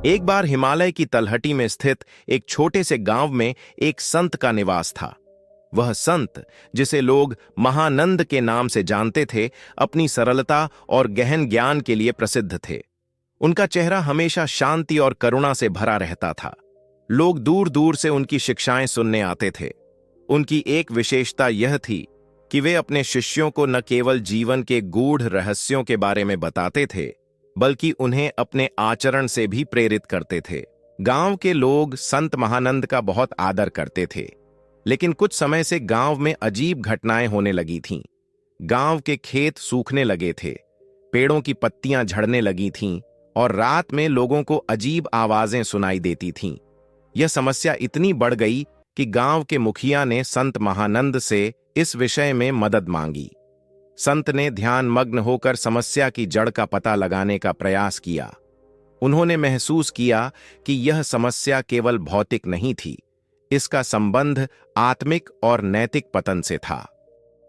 एक बार हिमालय की तलहटी में स्थित एक छोटे से गांव में एक संत का निवास था। वह संत, जिसे लोग महानंद के नाम से जानते थे, अपनी सरलता और गहन ज्ञान के लिए प्रसिद्ध थे। उनका चेहरा हमेशा शांति और करुणा से भरा रहता था। लोग दूर दूर से उनकी शिक्षाएं सुनने आते थे। उनकी एक विशेषता यह थी कि वे अपने शिष्यों को न केवल जीवन के गूढ़ रहस्यों के बारे में बताते थे, बल्कि उन्हें अपने आचरण से भी प्रेरित करते थे। गांव के लोग संत महानंद का बहुत आदर करते थे, लेकिन कुछ समय से गांव में अजीब घटनाएं होने लगी थीं। गांव के खेत सूखने लगे थे, पेड़ों की पत्तियां झड़ने लगी थीं और रात में लोगों को अजीब आवाजें सुनाई देती थीं। यह समस्या इतनी बढ़ गई कि गांव के मुखिया ने संत महानंद से इस विषय में मदद मांगी। संत ने ध्यान मग्न होकर समस्या की जड़ का पता लगाने का प्रयास किया। उन्होंने महसूस किया कि यह समस्या केवल भौतिक नहीं थी, इसका संबंध आत्मिक और नैतिक पतन से था।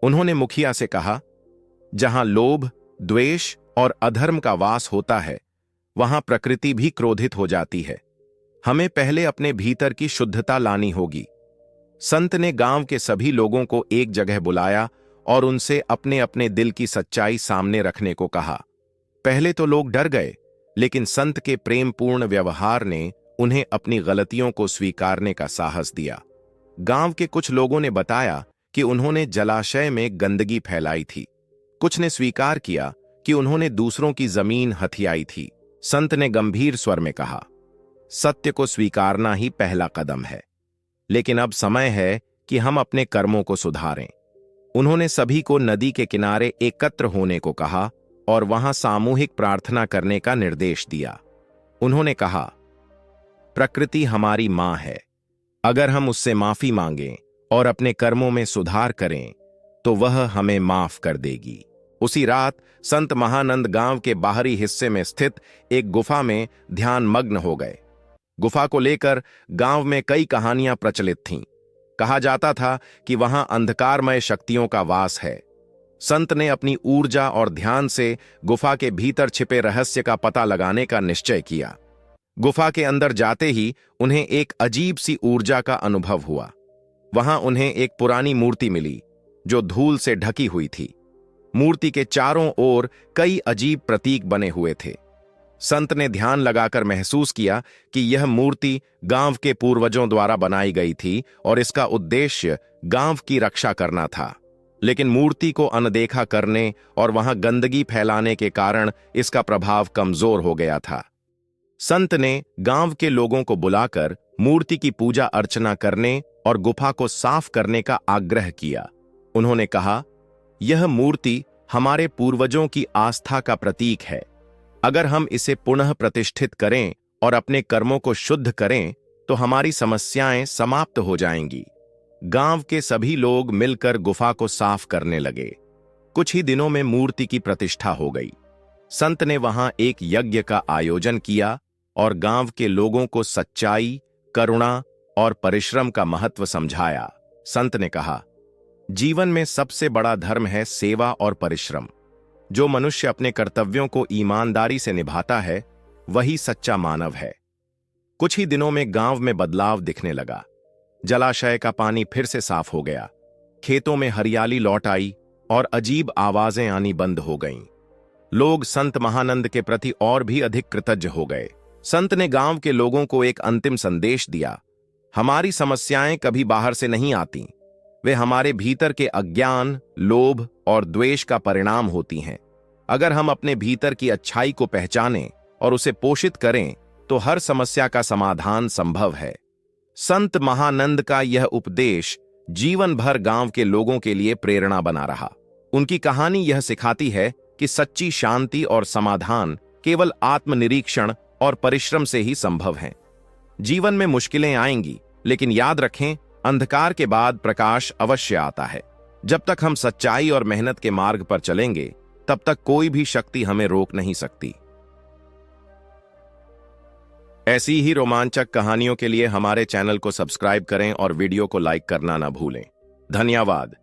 उन्होंने मुखिया से कहा, जहां लोभ, द्वेष और अधर्म का वास होता है, वहां प्रकृति भी क्रोधित हो जाती है। हमें पहले अपने भीतर की शुद्धता लानी होगी। संत ने गांव के सभी लोगों को एक जगह बुलाया और उनसे अपने अपने दिल की सच्चाई सामने रखने को कहा। पहले तो लोग डर गए, लेकिन संत के प्रेमपूर्ण व्यवहार ने उन्हें अपनी गलतियों को स्वीकारने का साहस दिया। गांव के कुछ लोगों ने बताया कि उन्होंने जलाशय में गंदगी फैलाई थी। कुछ ने स्वीकार किया कि उन्होंने दूसरों की जमीन हथियाई थी। संत ने गंभीर स्वर में कहा, सत्य को स्वीकारना ही पहला कदम है, लेकिन अब समय है कि हम अपने कर्मों को सुधारें। उन्होंने सभी को नदी के किनारे एकत्र होने को कहा और वहां सामूहिक प्रार्थना करने का निर्देश दिया। उन्होंने कहा, प्रकृति हमारी मां है। अगर हम उससे माफी मांगें और अपने कर्मों में सुधार करें, तो वह हमें माफ कर देगी। उसी रात संत महानंद गांव के बाहरी हिस्से में स्थित एक गुफा में ध्यान मग्न हो गए। गुफा को लेकर गांव में कई कहानियां प्रचलित थीं। कहा जाता था कि वहां अंधकारमय शक्तियों का वास है। संत ने अपनी ऊर्जा और ध्यान से गुफा के भीतर छिपे रहस्य का पता लगाने का निश्चय किया। गुफा के अंदर जाते ही उन्हें एक अजीब सी ऊर्जा का अनुभव हुआ। वहां उन्हें एक पुरानी मूर्ति मिली, जो धूल से ढकी हुई थी। मूर्ति के चारों ओर कई अजीब प्रतीक बने हुए थे। संत ने ध्यान लगाकर महसूस किया कि यह मूर्ति गांव के पूर्वजों द्वारा बनाई गई थी और इसका उद्देश्य गांव की रक्षा करना था। लेकिन मूर्ति को अनदेखा करने और वहां गंदगी फैलाने के कारण इसका प्रभाव कमजोर हो गया था। संत ने गांव के लोगों को बुलाकर मूर्ति की पूजा अर्चना करने और गुफा को साफ करने का आग्रह किया। उन्होंने कहा, यह मूर्ति हमारे पूर्वजों की आस्था का प्रतीक है। अगर हम इसे पुनः प्रतिष्ठित करें और अपने कर्मों को शुद्ध करें, तो हमारी समस्याएं समाप्त हो जाएंगी। गांव के सभी लोग मिलकर गुफा को साफ करने लगे। कुछ ही दिनों में मूर्ति की प्रतिष्ठा हो गई। संत ने वहां एक यज्ञ का आयोजन किया और गांव के लोगों को सच्चाई, करुणा और परिश्रम का महत्व समझाया। संत ने कहा, जीवन में सबसे बड़ा धर्म है सेवा और परिश्रम। जो मनुष्य अपने कर्तव्यों को ईमानदारी से निभाता है, वही सच्चा मानव है। कुछ ही दिनों में गांव में बदलाव दिखने लगा। जलाशय का पानी फिर से साफ हो गया, खेतों में हरियाली लौट आई और अजीब आवाजें आनी बंद हो गईं। लोग संत महानंद के प्रति और भी अधिक कृतज्ञ हो गए। संत ने गांव के लोगों को एक अंतिम संदेश दिया, हमारी समस्याएं कभी बाहर से नहीं आती, वे हमारे भीतर के अज्ञान, लोभ और द्वेष का परिणाम होती हैं। अगर हम अपने भीतर की अच्छाई को पहचानें और उसे पोषित करें, तो हर समस्या का समाधान संभव है। संत महानंद का यह उपदेश जीवन भर गांव के लोगों के लिए प्रेरणा बना रहा। उनकी कहानी यह सिखाती है कि सच्ची शांति और समाधान केवल आत्मनिरीक्षण और परिश्रम से ही संभव है। जीवन में मुश्किलें आएंगी, लेकिन याद रखें, अंधकार के बाद प्रकाश अवश्य आता है। जब तक हम सच्चाई और मेहनत के मार्ग पर चलेंगे, तब तक कोई भी शक्ति हमें रोक नहीं सकती। ऐसी ही रोमांचक कहानियों के लिए हमारे चैनल को सब्सक्राइब करें और वीडियो को लाइक करना न भूलें। धन्यवाद।